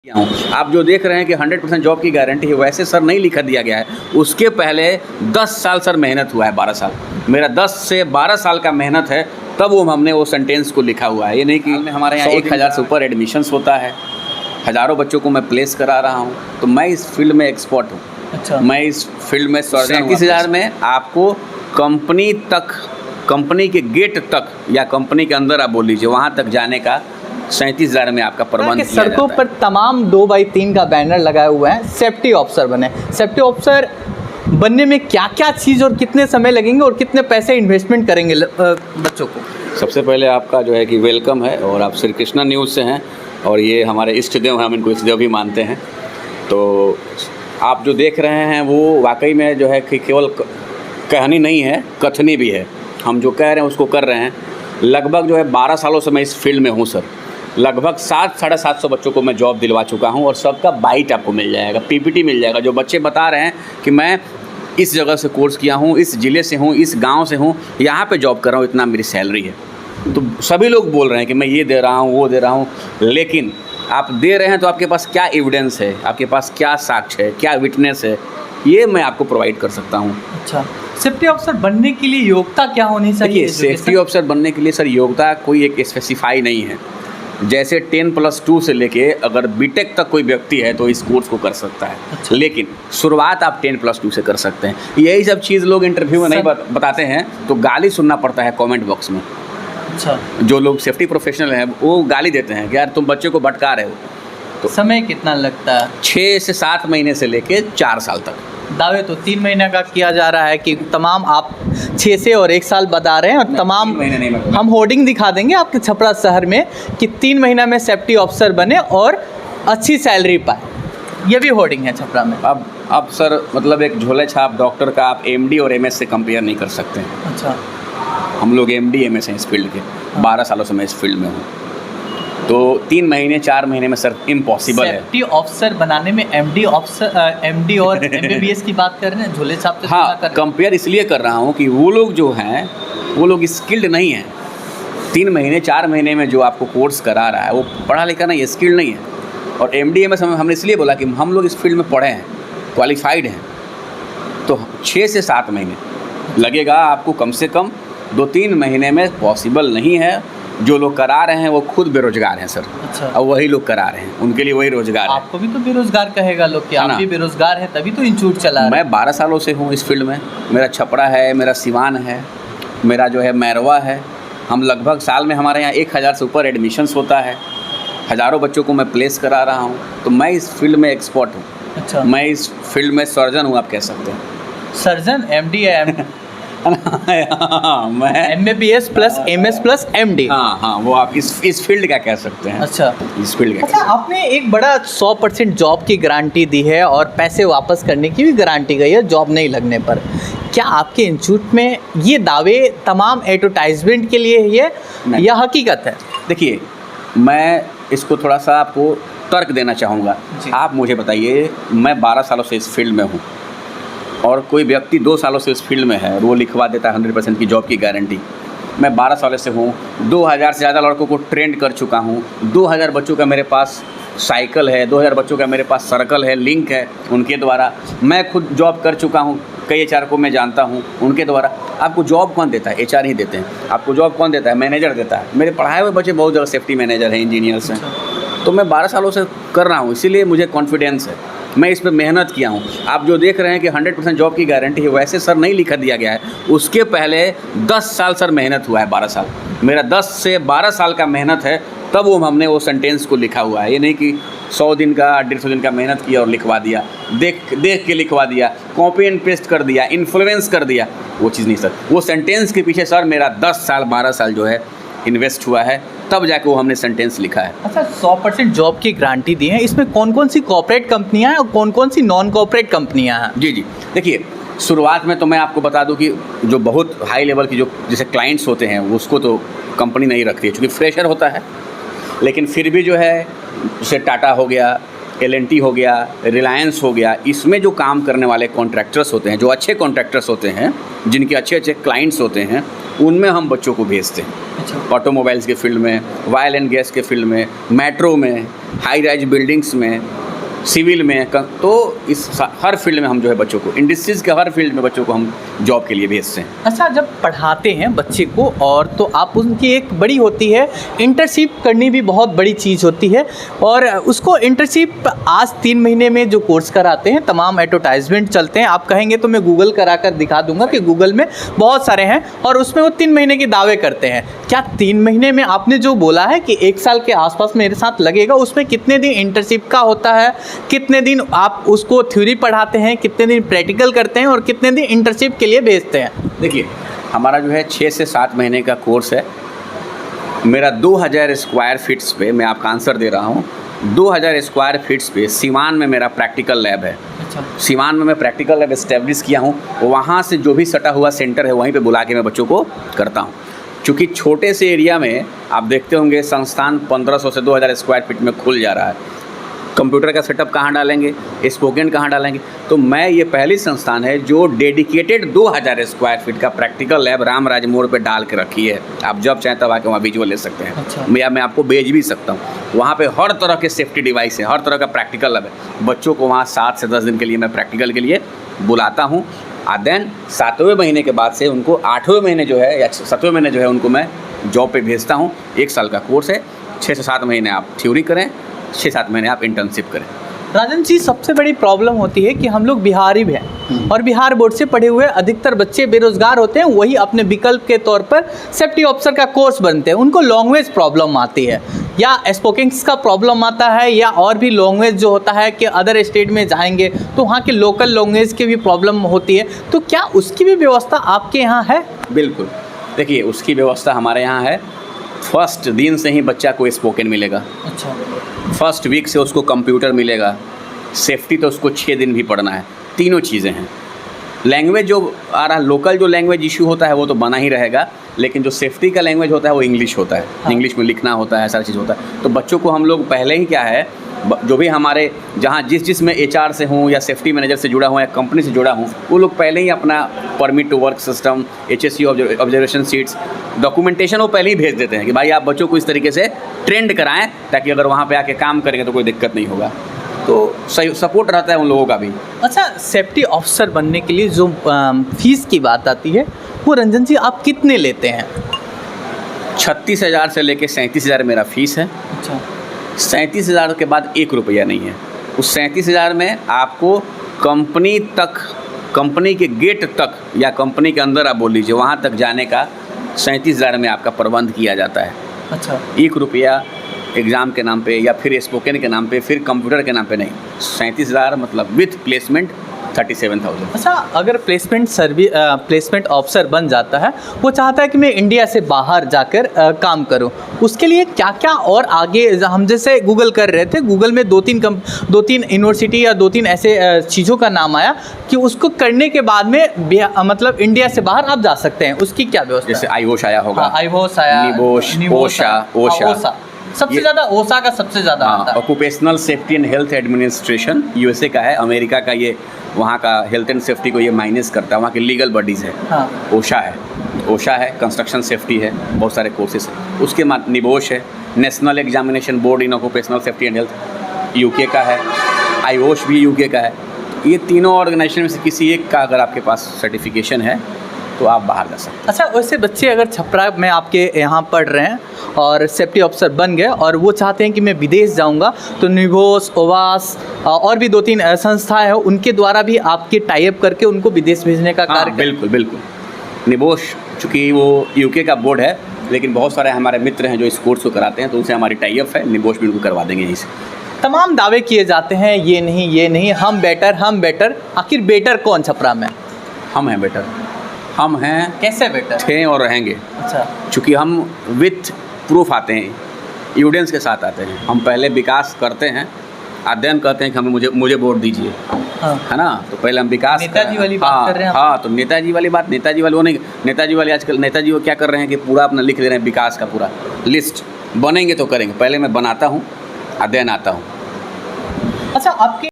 हूँ। आप जो देख रहे हैं कि 100% जॉब की गारंटी है, वैसे सर नहीं लिखा दिया गया है। उसके पहले 10 साल सर मेहनत हुआ है, 12 साल। मेरा 10 से 12 साल का मेहनत है, तब हमने वो सेंटेंस को लिखा हुआ है। ये नहीं कि हमारे यहाँ 1000 से ऊपर एडमिशन्स होता है, हज़ारों बच्चों को मैं प्लेस करा रहा हूँ, तो मैं इस फील्ड में एक्सपर्ट हूँ। अच्छा। मैं इस फील्ड में 37,000 में आपको कंपनी के गेट तक या कंपनी के अंदर आप बोल लीजिए, वहाँ तक जाने का 37,000 में आपका प्रबंध किया सड़कों पर तमाम 2x3 का बैनर लगाए हुए हैं, सेफ्टी ऑफिसर बने। सेफ्टी ऑफिसर बनने में क्या क्या चीज़ और कितने समय लगेंगे और कितने पैसे इन्वेस्टमेंट करेंगे बच्चों को? सबसे पहले आपका जो है कि वेलकम है, और आप श्री कृष्णा न्यूज़ से हैं और ये हमारे इष्ट देव हैं, हम इनको इष्ट देव भी मानते हैं। तो आप जो देख रहे हैं वो वाकई में जो है कि केवल कहानी नहीं है, कथनी भी है। हम जो कह रहे हैं उसको कर रहे हैं। लगभग जो है 12 सालों से मैं इस फील्ड में हूँ सर। लगभग 700-750 बच्चों को मैं जॉब दिलवा चुका हूँ, और सबका बाइट आपको मिल जाएगा, पीपीटी मिल जाएगा। जो बच्चे बता रहे हैं कि मैं इस जगह से कोर्स किया हूँ, इस ज़िले से हूँ, इस गांव से हूँ, यहाँ पे जॉब कर रहा हूँ, इतना मेरी सैलरी है। तो सभी लोग बोल रहे हैं कि मैं ये दे रहा हूँ, वो दे रहा हूँ, लेकिन आप दे रहे हैं तो आपके पास क्या एविडेंस है, आपके पास क्या साक्ष्य है, क्या विटनेस है, ये मैं आपको प्रोवाइड कर सकता हूँ। अच्छा, सेफ्टी ऑफिसर बनने के लिए योग्यता क्या होनी चाहिए? सेफ्टी ऑफिसर बनने के लिए सर योग्यता कोई एक स्पेसिफाई नहीं है। जैसे 10+2 से लेके अगर बीटेक तक कोई व्यक्ति है तो इस कोर्स को कर सकता है। अच्छा। लेकिन शुरुआत आप 10+2 से कर सकते हैं। यही सब चीज़ लोग इंटरव्यू में नहीं बताते हैं, तो गाली सुनना पड़ता है कमेंट बॉक्स में। अच्छा। जो लोग सेफ्टी प्रोफेशनल हैं वो गाली देते हैं कि यार तुम बच्चे को भटका रहे हो। तो समय कितना लगता है? 6 से 7 महीने से लेके 4 साल तक। दावे तो 3 महीने का किया जा रहा है कि तमाम आप 6 से और 1 साल बता रहे हैं, और तमाम हम होर्डिंग दिखा देंगे आपके छपरा शहर में कि 3 महीना में सेफ्टी ऑफिसर बने और अच्छी सैलरी पाए। ये भी होर्डिंग है छपरा में। अब सर मतलब एक झोले छाप डॉक्टर का आप एमडी और एमएस से कंपेयर नहीं कर सकते। अच्छा। हम लोग एमडी एमएस हैं इस फील्ड के। 12 सालों से मैं इस फील्ड में हूँ, तो 3 महीने 4 महीने में सर इम्पॉसिबल है। सेफ्टी ऑफिसर बनाने में एमडी और एमबीबीएस की बात कर रहे हैं, झोले छाप से? हाँ, कंपेयर इसलिए कर रहा हूँ कि वो लोग जो हैं वो लोग स्किल्ड नहीं हैं। 3 महीने 4 महीने में जो आपको कोर्स करा रहा है वो पढ़ा लिखा नहीं है, स्किल्ड नहीं है। और एमडी एमएस हमने इसलिए बोला कि हम लोग इस फील्ड में पढ़े हैं, क्वालिफाइड हैं, तो 6 से 7 महीने लगेगा आपको कम से कम। 2-3 महीने में पॉसिबल नहीं है। जो लोग करा रहे हैं वो खुद बेरोजगार हैं सर। अच्छा। अब वही लोग करा रहे हैं, उनके लिए वही रोजगार है। आपको भी तो बेरोजगार कहेगा लोग कि आप भी बेरोजगार हैं, तभी तो इंस्टीट्यूट चला रहे हैं। मैं 12 सालों से हूँ इस फील्ड में। मेरा छपरा है, मेरा सिवान है, मेरा जो है मैरवा है। हम लगभग साल में हमारे यहाँ 1000 से ऊपर एडमिशन्स होता है, हज़ारों बच्चों को मैं प्लेस करा रहा हूँ, तो मैं इस फील्ड में एक्सपर्ट हूँ। अच्छा। मैं इस फील्ड में सर्जन हूँ, आप कह सकते हैं। सर्जन, एमडी मैं MBBS plus MS plus MD. हाँ, वो आप इस फील्ड का कह सकते हैं। अच्छा, इस फील्ड का। अच्छा, आपने एक बड़ा 100% जॉब की गारंटी दी है और पैसे वापस करने की भी गारंटी गई है जॉब नहीं लगने पर। क्या आपके इंस्टीट्यूट में ये दावे तमाम एडवर्टाइजमेंट के लिए ही है या हकीकत है? देखिए, मैं इसको थोड़ा सा आपको तर्क देना चाहूँगा। आप मुझे बताइए, मैं 12 सालों से इस फील्ड में हूँ, और कोई व्यक्ति 2 सालों से इस फील्ड में है, वो लिखवा देता है 100% की जॉब की गारंटी। मैं 12 सालों से हूँ, 2000 से ज़्यादा लड़कों को ट्रेंड कर चुका हूँ। 2000 बच्चों का मेरे पास साइकिल है, 2000 बच्चों का मेरे पास सर्कल है, लिंक है उनके द्वारा। मैं खुद जॉब कर चुका हूँ, कई एचआर को मैं जानता हूँ उनके द्वारा। आपको जॉब कौन देता है? एचआर ही देते हैं। आपको जॉब कौन देता है? मैनेजर देता है। मेरे पढ़ाए हुए बच्चे बहुत जगह सेफ्टी मैनेजर हैं, इंजीनियर्स हैं। तो मैं 12 सालों से कर रहा हूँ, इसीलिए मुझे कॉन्फिडेंस है। मैं इस पर मेहनत किया हूँ। आप जो देख रहे हैं कि 100% जॉब की गारंटी है, वैसे सर नहीं लिखा दिया गया है। उसके पहले 10 साल सर मेहनत हुआ है, 12 साल। मेरा 10 से 12 साल का मेहनत है, तब हमने वो सेंटेंस को लिखा हुआ है। ये नहीं कि 100 दिन का 150 दिन का मेहनत किया और लिखवा दिया, देख के लिखवा दिया, कॉपी एंड पेस्ट कर दिया, इन्फ्लुएंस कर दिया, वो चीज़ नहीं सर। वो सेंटेंस के पीछे सर मेरा 10 साल 12 साल जो है इन्वेस्ट हुआ है, तब जाके वो हमने सेंटेंस लिखा है। अच्छा, 100% जॉब की गारंटी दी है, इसमें कौन कौन सी कॉर्पोरेट कंपनियां हैं और कौन कौन सी नॉन कॉर्पोरेट कंपनियां हैं? जी, देखिए, शुरुआत में तो मैं आपको बता दूं कि जो बहुत हाई लेवल की जो जैसे क्लाइंट्स होते हैं उसको तो कंपनी नहीं रखती है, क्योंकि फ्रेशर होता है। लेकिन फिर भी जो है, जैसे टाटा हो गया, L&T हो गया, रिलायंस हो गया, इसमें जो काम करने वाले कॉन्ट्रैक्टर्स होते हैं, जो अच्छे कॉन्ट्रैक्टर्स होते हैं, जिनके अच्छे अच्छे क्लाइंट्स होते हैं, उनमें हम बच्चों को भेजते हैं। अच्छा। ऑटोमोबाइल्स के फील्ड में, ऑयल एंड गैस के फील्ड में, मेट्रो में, हाई राइज बिल्डिंग्स में, सिविल में, तो इस हर फील्ड में हम जो है बच्चों को, इंडस्ट्रीज़ के हर फील्ड में बच्चों को हम जॉब के लिए भेजते हैं। अच्छा, जब पढ़ाते हैं बच्चे को और तो आप उनकी एक बड़ी होती है इंटर्नशिप करनी भी बहुत बड़ी चीज़ होती है, और उसको इंटर्नशिप आज 3 महीने में जो कोर्स कराते हैं, तमाम एडवर्टाइजमेंट चलते हैं, आप कहेंगे तो मैं गूगल करा कर दिखा दूंगा कि गूगल में बहुत सारे हैं, और उसमें वो 3 महीने के दावे करते हैं। क्या 3 महीने में आपने जो बोला है कि 1 साल के आसपास मेरे साथ लगेगा, उसमें कितने दिन इंटर्नशिप का होता है, कितने दिन आप उसको थ्योरी पढ़ाते हैं, कितने दिन प्रैक्टिकल करते हैं और कितने दिन इंटर्नशिप के लिए भेजते हैं? देखिए, हमारा जो है 6 से 7 महीने का कोर्स है। मेरा 2000 स्क्वायर फीट्स पे, मैं आपका आंसर दे रहा हूँ, 2000 स्क्वायर फीट्स पे सीवान में मेरा प्रैक्टिकल लैब है। अच्छा। सीवान में मैं प्रैक्टिकल लैब इस्टेब्लिश किया हूँ, वहाँ से जो भी सटा हुआ सेंटर है वहीं पे बुला के मैं बच्चों को करता हूँ। चूँकि छोटे से एरिया में आप देखते होंगे संस्थान 1500 से 2000 स्क्वायर फीट में खुल जा रहा है, कंप्यूटर का सेटअप कहाँ डालेंगे, स्पोकन कहाँ डालेंगे? तो मैं ये पहली संस्थान है जो डेडिकेटेड 2000 स्क्वायर फीट का प्रैक्टिकल लैब रामराज मोड़ पे डाल के रखी है। आप जब चाहें तब आके वहाँ विजुअल ले सकते हैं। अच्छा। मैं आपको भेज भी सकता हूँ। वहाँ पे हर तरह के सेफ्टी डिवाइस है, हर तरह का प्रैक्टिकल लैब है। बच्चों को वहाँ 7 से 10 दिन के लिए मैं प्रैक्टिकल के लिए बुलाता हूँ। देन 7वें महीने के बाद से उनको 8वें महीने जो है या 7वें महीने जो है उनको मैं जॉब पे भेजता हूँ। 1 साल का कोर्स है, 6 से 7 महीने आप थ्योरी करें, 6-7 महीने आप इंटर्नशिप करें। राजन जी, सबसे बड़ी प्रॉब्लम होती है कि हम लोग बिहारी भी हैं और बिहार बोर्ड से पढ़े हुए अधिकतर बच्चे बेरोजगार होते हैं, वही अपने विकल्प के तौर पर सेफ्टी ऑफिसर का कोर्स बनते हैं। उनको लैंग्वेज प्रॉब्लम आती है या स्पोकिंग्स का प्रॉब्लम आता है, या और भी लैंग्वेज जो होता है कि अदर स्टेट में जाएंगे तो वहाँ के लोकल लैंग्वेज की भी प्रॉब्लम होती है। तो क्या उसकी भी व्यवस्था आपके यहाँ है? बिल्कुल, देखिए उसकी व्यवस्था हमारे यहाँ है। फर्स्ट दिन से ही बच्चा को स्पोकन मिलेगा। अच्छा। फर्स्ट वीक से उसको कंप्यूटर मिलेगा। सेफ्टी तो उसको 6 दिन भी पढ़ना है। तीनों चीज़ें हैं। लैंग्वेज जो आ रहा, लोकल जो लैंग्वेज इशू होता है वो तो बना ही रहेगा, लेकिन जो सेफ्टी का लैंग्वेज होता है वो इंग्लिश होता है। हाँ। इंग्लिश में लिखना होता है, सारी चीज़ होता है। तो बच्चों को हम लोग पहले ही क्या है, जो भी हमारे जहाँ जिस में HR से हूँ या सेफ्टी मैनेजर से जुड़ा हूँ या कंपनी से जुड़ा हूँ, वो लोग पहले ही अपना permit to work system, HSC observation sheets, documentation वो पहले ही भेज देते हैं कि भाई आप बच्चों को इस तरीके से ट्रेंड कराएं ताकि अगर वहाँ पे आके काम करेंगे तो कोई दिक्कत नहीं होगा। तो सही सपोर्ट रहता है उन लोगों का भी। अच्छा, सेफ्टी ऑफिसर बनने के लिए जो फीस की बात आती है वो रंजन जी आप कितने लेते हैं? 36,000 से लेके 37,000 मेरा फीस है। अच्छा। 37,000 के बाद 1 रुपया नहीं है। उस 37,000 में आपको कंपनी तक, कंपनी के गेट तक या कंपनी के अंदर आप बोल लीजिए वहाँ तक जाने का 37,000 में आपका प्रबंध किया जाता है। अच्छा। 1 रुपया एग्ज़ाम के नाम पे या फिर स्पोकन के नाम पे, फिर कंप्यूटर के नाम पे नहीं। 37,000 मतलब विथ प्लेसमेंट 37,000। अच्छा, अगर प्लेसमेंट ऑफिसर बन जाता है, वो चाहता है कि मैं इंडिया से बाहर जाकर काम करूं, उसके लिए क्या क्या और आगे, हम जैसे गूगल कर रहे थे, गूगल में 2-3 यूनिवर्सिटी या 2-3 ऐसे चीज़ों का नाम आया कि उसको करने के बाद में मतलब इंडिया से बाहर आप जा सकते हैं, उसकी क्या व्यवस्था? जैसे आईओश आया होगा। हाँ, आईओश आया, निबोश, ओशा। सबसे ज़्यादा ओशा का सबसे ज़्यादा आता है। Occupational safety and health administration USA का है, अमेरिका का ये, वहाँ का हेल्थ एंड सेफ्टी को ये माइनस करता है, वहाँ की लीगल बॉडीज़ है। हाँ। ओशा है, कंस्ट्रक्शन सेफ्टी है, बहुत सारे कोर्सेज हैं। उसके बाद निबोश है, national examination board in occupational safety and health, UK का है। आईओश भी UK का है। ये तीनों ऑर्गेनाइजेशन में से किसी एक का अगर आपके पास सर्टिफिकेशन है तो आप बाहर जा सकते हैं। अच्छा, वैसे बच्चे अगर छपरा में आपके यहाँ पढ़ रहे हैं और सेफ्टी ऑफिसर बन गए और वो चाहते हैं कि मैं विदेश जाऊँगा, तो निबोश, ओवास और भी 2-3 संस्थाएं हैं, उनके द्वारा भी आपके टाइप करके उनको विदेश भेजने का कार्य? बिल्कुल। निबोश चूँकि वो UK का बोर्ड है, लेकिन बहुत सारे हमारे मित्र हैं जो इस कोर्स को कराते हैं, तो उनसे हमारी टाइप है। निबोश भी उनको करवा देंगे यहीं से। तमाम दावे किए जाते हैं, ये नहीं, हम बेटर। आखिर बेटर कौन छपरा में? हम हैं बेटर। हम हैं, कैसे बेटर थे और रहेंगे। अच्छा। चूँकि हम विथ प्रूफ आते हैं, एविडेंस के साथ आते हैं। हम पहले विकास करते हैं, अध्ययन कहते हैं कि हमें मुझे वोट दीजिए। हाँ। है ना? तो पहले हम विकास, नेताजी वाली बात कर रहे हैं। हाँ, तो नेताजी वाली बात, नेताजी वाली वो नहीं। नेताजी वाली आजकल नेताजी वो क्या कर रहे हैं कि पूरा अपना लिख दे रहे हैं विकास का पूरा लिस्ट। बनेंगे तो करेंगे, पहले मैं बनाता हूँ, अध्ययन आता हूँ। अच्छा, आपके